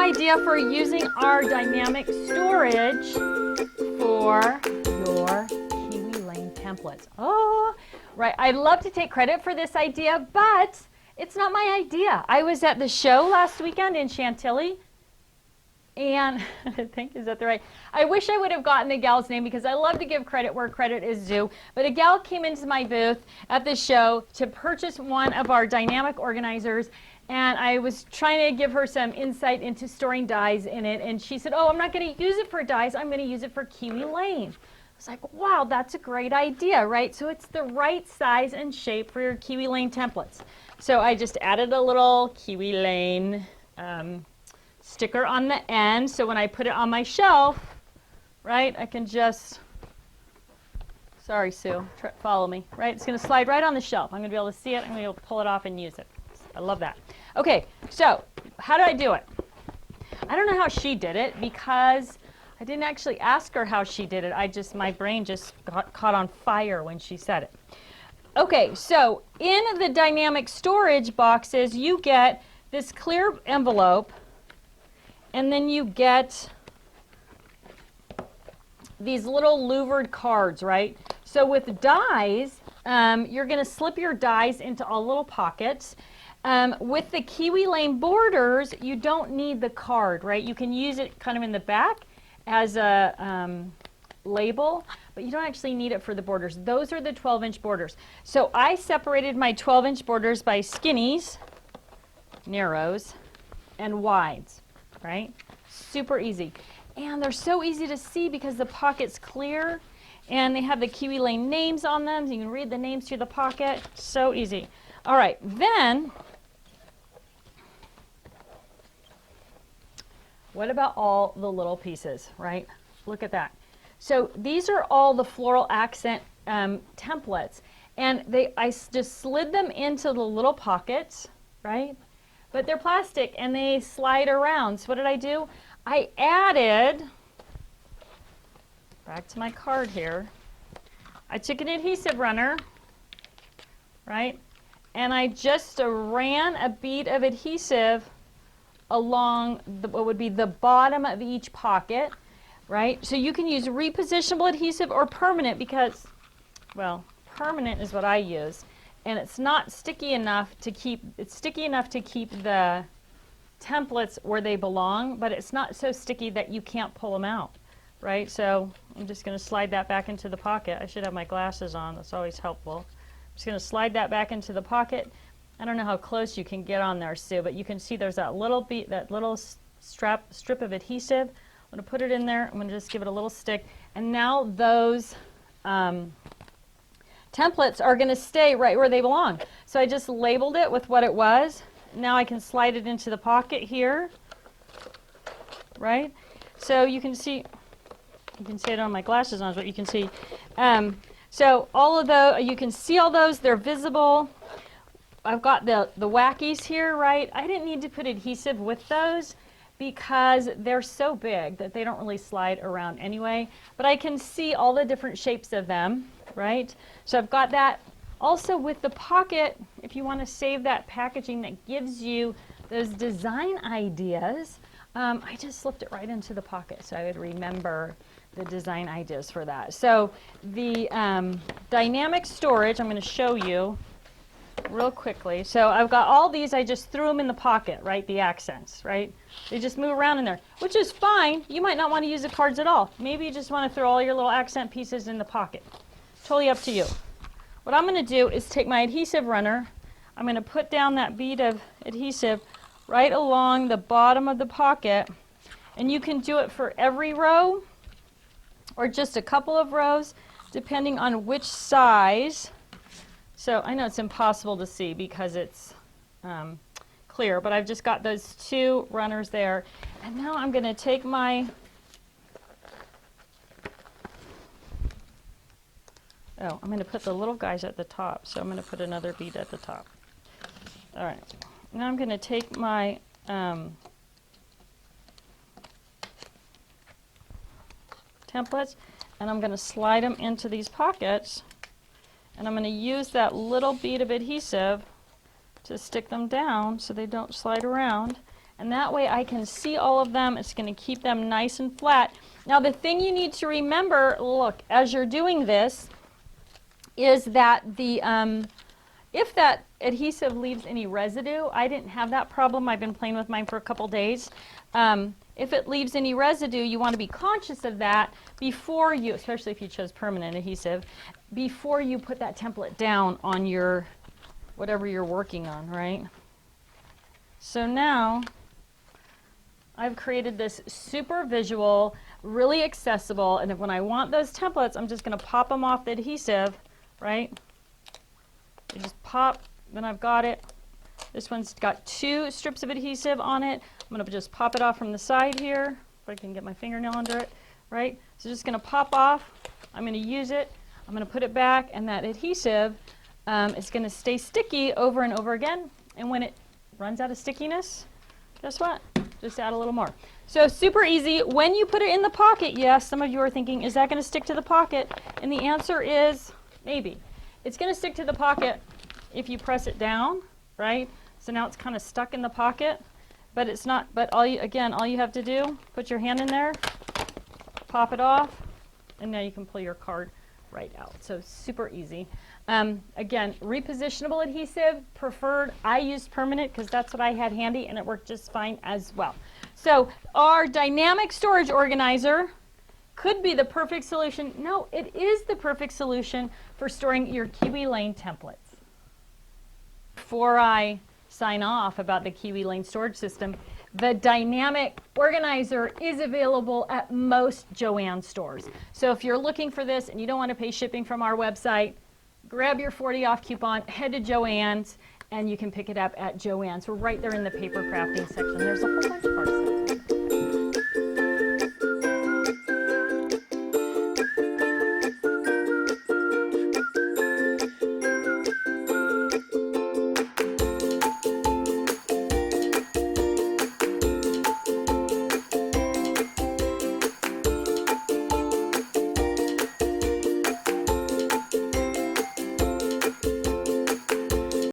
idea for using our dynamic storage for your Kiwi Lane templates. Oh, right. I'd love to take credit for this idea, but it's not my idea. I was at the show last weekend in Chantilly, and I think, is that the right? I wish I would have gotten the gal's name because I love to give credit where credit is due. But a gal came into my booth at the show to purchase one of our dynamic organizers, and I was trying to give her some insight into storing dies in it, and she said, oh, I'm not going to use it for dies, I'm going to use it for Kiwi Lane. I was like, wow, that's a great idea, right? So it's the right size and shape for your Kiwi Lane templates. So I just added a little Kiwi Lane sticker on the end, so when I put it on my shelf, right, I can just, sorry Sue, follow me, right? It's going to slide right on the shelf. I'm going to be able to see it, I'm going to be able to pull it off and use it. I love that. Okay, so how do I do it? I don't know how she did it because I didn't actually ask her how she did it. My brain just got caught on fire when she said it. Okay, so in the dynamic storage boxes, you get this clear envelope, and then you get these little louvered cards, right? So with dies, you're going to slip your dies into all little pockets. With the Kiwi Lane borders, you don't need the card, right? You can use it kind of in the back as a label, but you don't actually need it for the borders. Those are the 12-inch borders. So I separated my 12-inch borders by skinnies, narrows, and wides, right? Super easy. And they're so easy to see because the pocket's clear, and they have the Kiwi Lane names on them, so you can read the names through the pocket. So easy. All right, then, what about all the little pieces, right? Look at that. So these are all the floral accent templates, and I just slid them into the little pockets, right? But they're plastic and they slide around. So what did I do? I added, back to my card here, I took an adhesive runner, right? And I just ran a bead of adhesive along what would be the bottom of each pocket, right? So you can use repositionable adhesive or permanent because, well, permanent is what I use. And it's not sticky enough to keep, it's sticky enough to keep the templates where they belong, but it's not so sticky that you can't pull them out, right? So I'm just going to slide that back into the pocket. I should have my glasses on, that's always helpful. I'm just going to slide that back into the pocket. I don't know how close you can get on there, Sue, but you can see there's that little strip of adhesive. I'm going to put it in there. I'm going to just give it a little stick. And now those templates are going to stay right where they belong. So I just labeled it with what it was. Now I can slide it into the pocket here, right? So you can see I don't have my glasses on, but you can see. So all of those, you can see all those, they're visible. I've got the wackies here, right? I didn't need to put adhesive with those because they're so big that they don't really slide around anyway. But I can see all the different shapes of them, right? So I've got that. Also with the pocket, if you want to save that packaging that gives you those design ideas, I just slipped it right into the pocket so I would remember the design ideas for that. So the dynamic storage, I'm going to show you real quickly. So I've got all these, I just threw them in the pocket, right? The accents, right? They just move around in there, which is fine. You might not want to use the cards at all. Maybe you just want to throw all your little accent pieces in the pocket. Totally up to you. What I'm going to do is take my adhesive runner. I'm going to put down that bead of adhesive right along the bottom of the pocket. And you can do it for every row or just a couple of rows, depending on which size. So I know it's impossible to see because it's clear, but I've just got those two runners there. And now I'm going to take my, I'm going to put the little guys at the top. So I'm going to put another bead at the top. All right. Now I'm going to take my templates and I'm going to slide them into these pockets. And I'm going to use that little bead of adhesive to stick them down so they don't slide around. and that way I can see all of them. It's going to keep them nice and flat. Now the thing you need to remember, look, as you're doing this, is that if that adhesive leaves any residue, I didn't have that problem. I've been playing with mine for a couple days. If it leaves any residue, you want to be conscious of that before you, especially if you chose permanent adhesive, before you put that template down on your, whatever you're working on, right? So now I've created this super visual, really accessible, and when I want those templates, I'm just going to pop them off the adhesive, right? You just pop, then I've got it. This one's got 2 strips of adhesive on it. I'm going to just pop it off from the side here, if I can get my fingernail under it, right? So just going to pop off. I'm going to use it. I'm going to put it back, and that adhesive is going to stay sticky over and over again. And when it runs out of stickiness, guess what? Just add a little more. So super easy. When you put it in the pocket, yes, some of you are thinking, is that going to stick to the pocket? And the answer is maybe. It's going to stick to the pocket if you press it down, right? So now it's kind of stuck in the pocket, but it's not, but all you have to do, put your hand in there, pop it off, and now you can pull your card right out. So super easy. Again, repositionable adhesive, preferred. I used permanent because that's what I had handy, and it worked just fine as well. So our dynamic storage organizer could be the perfect solution. No, it is the perfect solution for storing your Kiwi Lane templates. Before I sign off about the Kiwi Lane storage system, the dynamic organizer is available at most Joann stores. So if you're looking for this and you don't want to pay shipping from our website, grab your 40 off coupon, head to Joann's, and you can pick it up at Joann's. We're right there in the paper crafting section. There's a whole bunch of our stuff.